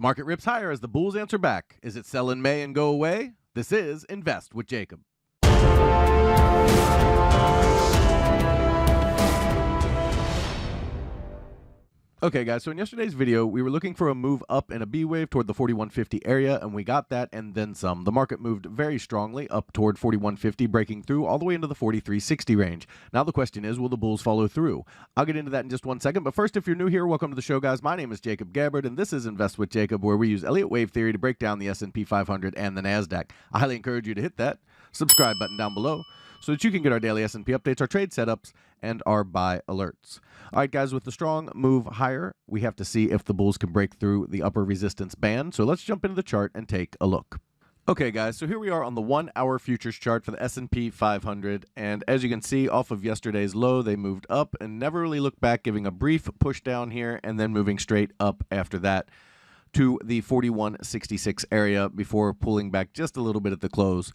The market rips higher as the bulls answer back. Is it sell in May and go away? This is Invest with Jacob. Okay, guys, so in yesterday's video, we were looking for a move up in a B wave toward the 4150 area, and we got that and then some. The market moved very strongly up toward 4150, breaking through all the way into the 4360 range. Now the question is, will the bulls follow through? I'll get into that in just one second, but first, if you're new here, welcome to the show, guys. My name is Jacob Gabbard, and this is Invest with Jacob, where we use Elliott Wave Theory to break down the SP500 and the NASDAQ. I highly encourage you to hit that subscribe button down below so that you can get our daily S&P updates, our trade setups, and our buy alerts. All right, guys, with the strong move higher, we have to see if the bulls can break through the upper resistance band. So let's jump into the chart and take a look. Okay, guys, so here we are on the 1-hour futures chart for the S&P 500. And as you can see, off of yesterday's low, they moved up and never really looked back, giving a brief push down here and then moving straight up after that to the 4166 area before pulling back just a little bit at the close.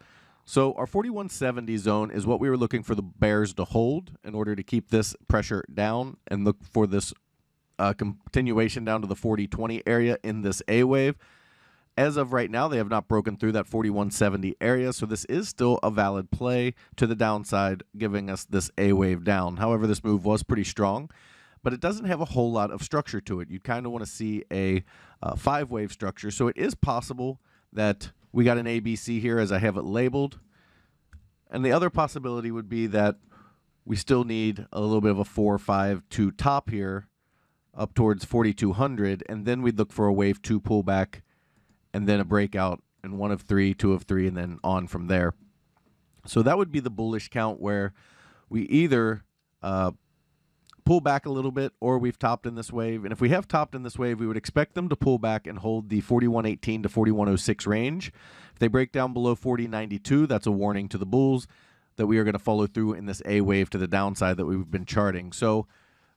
So our 4170 zone is what we were looking for the bears to hold in order to keep this pressure down and look for this continuation down to the 4020 area in this A wave. As of right now, they have not broken through that 4170 area, so this is still a valid play to the downside, giving us this A wave down. However, this move was pretty strong, but it doesn't have a whole lot of structure to it. You kind of want to see a 5-wave structure, so it is possible that we got an ABC here as I have it labeled. And the other possibility would be that we still need a little bit of a 4-5-2 top here up towards 4200, and then we'd look for a wave 2 pullback and then a breakout in 1 of 3, 2 of 3, and then on from there. So that would be the bullish count where we either pull back a little bit or we've topped in this wave. And if we have topped in this wave, we would expect them to pull back and hold the 4118 to 4106 range. If they break down below 4092, that's a warning to the bulls that we are going to follow through in this A wave to the downside that we've been charting. So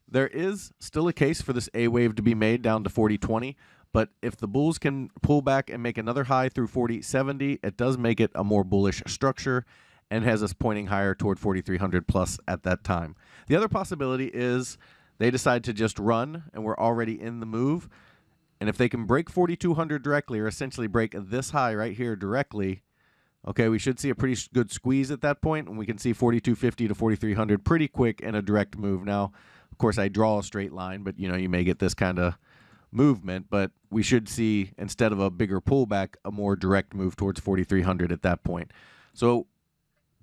there is still a case for this A wave to be made down to 4020, but if the bulls can pull back and make another high through 4070, it does make it a more bullish structure and has us pointing higher toward 4300 plus at that time. The other possibility is they decide to just run and we're already in the move. And if they can break 4200 directly, or essentially break this high right here directly, okay, we should see a pretty good squeeze at that point, and we can see 4250 to 4300 pretty quick in a direct move. Now, of course, I draw a straight line, but you may get this kind of movement, but we should see, instead of a bigger pullback, a more direct move towards 4300 at that point. So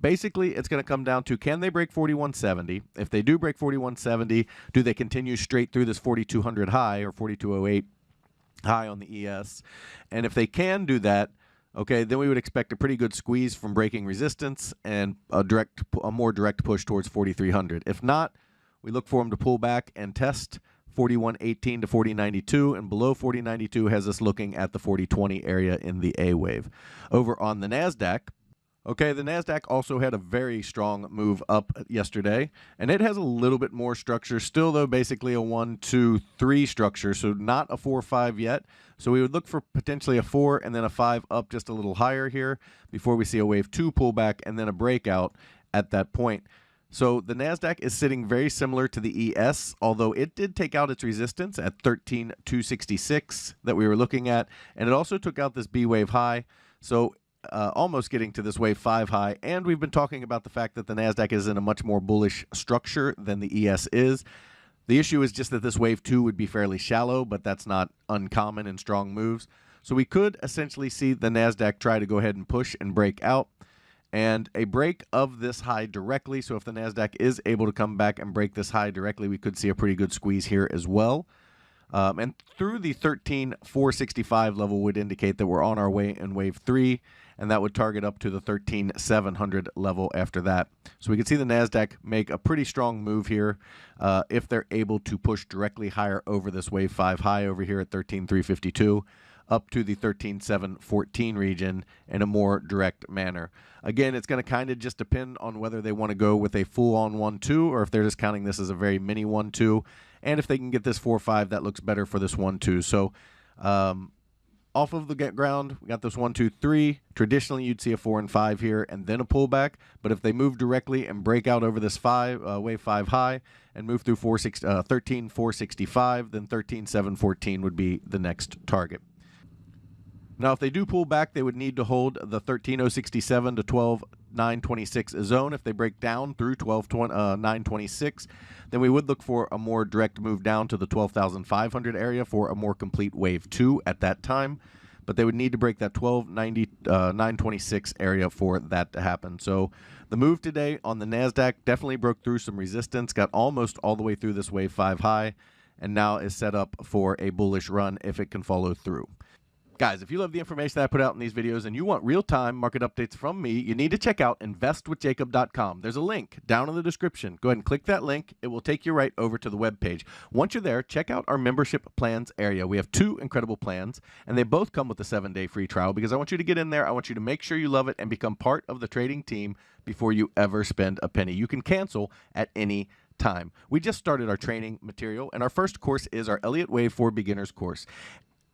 basically, it's going to come down to, can they break 4170? If they do break 4170, do they continue straight through this 4200 high or 4208 high on the ES? And if they can do that, okay, then we would expect a pretty good squeeze from breaking resistance and a more direct push towards 4300. If not, we look for them to pull back and test 4118 to 4092, and below 4092 has us looking at the 4020 area in the A wave. Over on the NASDAQ, okay, the NASDAQ also had a very strong move up yesterday, and it has a little bit more structure. Still, though, basically a 1, 2, 3 structure, so not a 4, 5 yet. So we would look for potentially a 4 and then a 5 up just a little higher here before we see a wave 2 pullback and then a breakout at that point. So the NASDAQ is sitting very similar to the ES, although it did take out its resistance at 13,266 that we were looking at, and it also took out this B wave high. So almost getting to this wave 5 high, and we've been talking about the fact that the NASDAQ is in a much more bullish structure than the ES is. The issue is just that this wave 2 would be fairly shallow, but that's not uncommon in strong moves. So we could essentially see the NASDAQ try to go ahead and push and break out, and a break of this high directly. So if the NASDAQ is able to come back and break this high directly, we could see a pretty good squeeze here as well. And through the 13,465 level would indicate that we're on our way in wave 3, and that would target up to the 13,700 level after that. So we can see the NASDAQ make a pretty strong move here if they're able to push directly higher over this wave 5 high over here at 13,352 up to the 13,714 region in a more direct manner. Again, it's going to kind of just depend on whether they want to go with a full-on 1-2 or if they're just counting this as a very mini 1-2. And if they can get this 4-5, that looks better for this 1-2. So off of the ground, we got this 1, 2, 3. Traditionally, you'd see a 4 and 5 here and then a pullback. But if they move directly and break out over this wave 5 high and move through 13,465, then 13,714 would be the next target. Now, if they do pull back, they would need to hold the 13,067 to 12,926 zone. If they break down through 12,926, then we would look for a more direct move down to the 12,500 area for a more complete wave 2 at that time. But they would need to break that 12,926 area for that to happen. So the move today on the NASDAQ definitely broke through some resistance, got almost all the way through this wave 5 high, and now is set up for a bullish run if it can follow through. Guys, if you love the information that I put out in these videos and you want real-time market updates from me, you need to check out investwithjacob.com. There's a link down in the description. Go ahead and click that link. It will take you right over to the web page. Once you're there, check out our membership plans area. We have 2 incredible plans, and they both come with a 7-day free trial because I want you to get in there. I want you to make sure you love it and become part of the trading team before you ever spend a penny. You can cancel at any time. We just started our training material, and our first course is our Elliott Wave for Beginners course.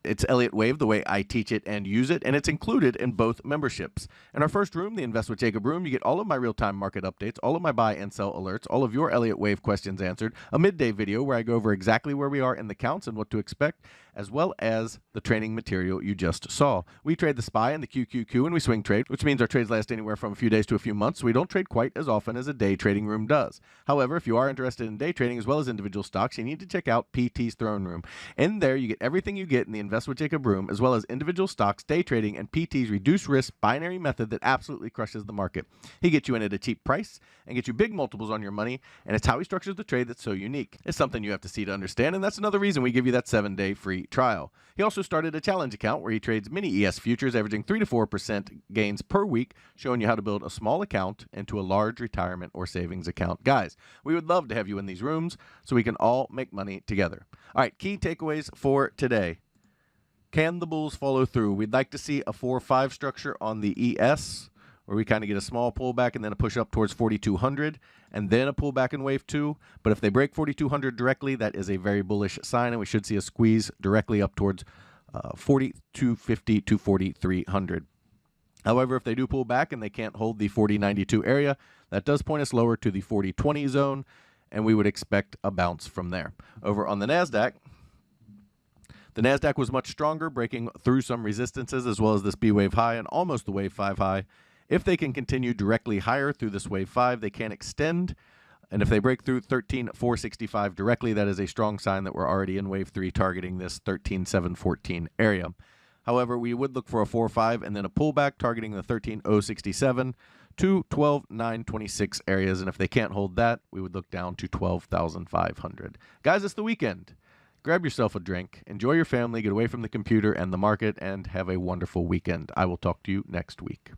It's Elliott Wave, the way I teach it and use it, and it's included in both memberships. In our first room, the Invest with Jacob room, you get all of my real-time market updates, all of my buy and sell alerts, all of your Elliott Wave questions answered, a midday video where I go over exactly where we are in the counts and what to expect, as well as the training material you just saw. We trade the SPY and the QQQ, and we swing trade, which means our trades last anywhere from a few days to a few months, so we don't trade quite as often as a day trading room does. However, if you are interested in day trading as well as individual stocks, you need to check out PT's Throne Room. In there, you get everything you get in the Invest with Jacob room, as well as individual stocks, day trading, and PT's reduced risk binary method that absolutely crushes the market. He gets you in at a cheap price and gets you big multiples on your money, and it's how he structures the trade that's so unique. It's something you have to see to understand, and that's another reason we give you that 7-day free trial. He also started a challenge account where he trades mini ES futures averaging 3 to 4% gains per week, showing you how to build a small account into a large retirement or savings account. Guys, we would love to have you in these rooms so we can all make money together. All right, key takeaways for today. Can the bulls follow through? We'd like to see a 4-5 structure on the ES, where we kind of get a small pullback and then a push up towards 4,200, and then a pullback in wave 2. But if they break 4,200 directly, that is a very bullish sign, and we should see a squeeze directly up towards 4,250 to 4,300. However, if they do pull back and they can't hold the 40.92 area, that does point us lower to the 40.20 zone, and we would expect a bounce from there. Over on the NASDAQ, the NASDAQ was much stronger, breaking through some resistances as well as this B wave high and almost the wave 5 high. If they can continue directly higher through this wave 5, they can extend. And if they break through 13,465 directly, that is a strong sign that we're already in wave 3 targeting this 13,714 area. However, we would look for a 4-5 and then a pullback targeting the 13,067 to 12,926 areas. And if they can't hold that, we would look down to 12,500. Guys, it's the weekend. Grab yourself a drink, enjoy your family, get away from the computer and the market, and have a wonderful weekend. I will talk to you next week.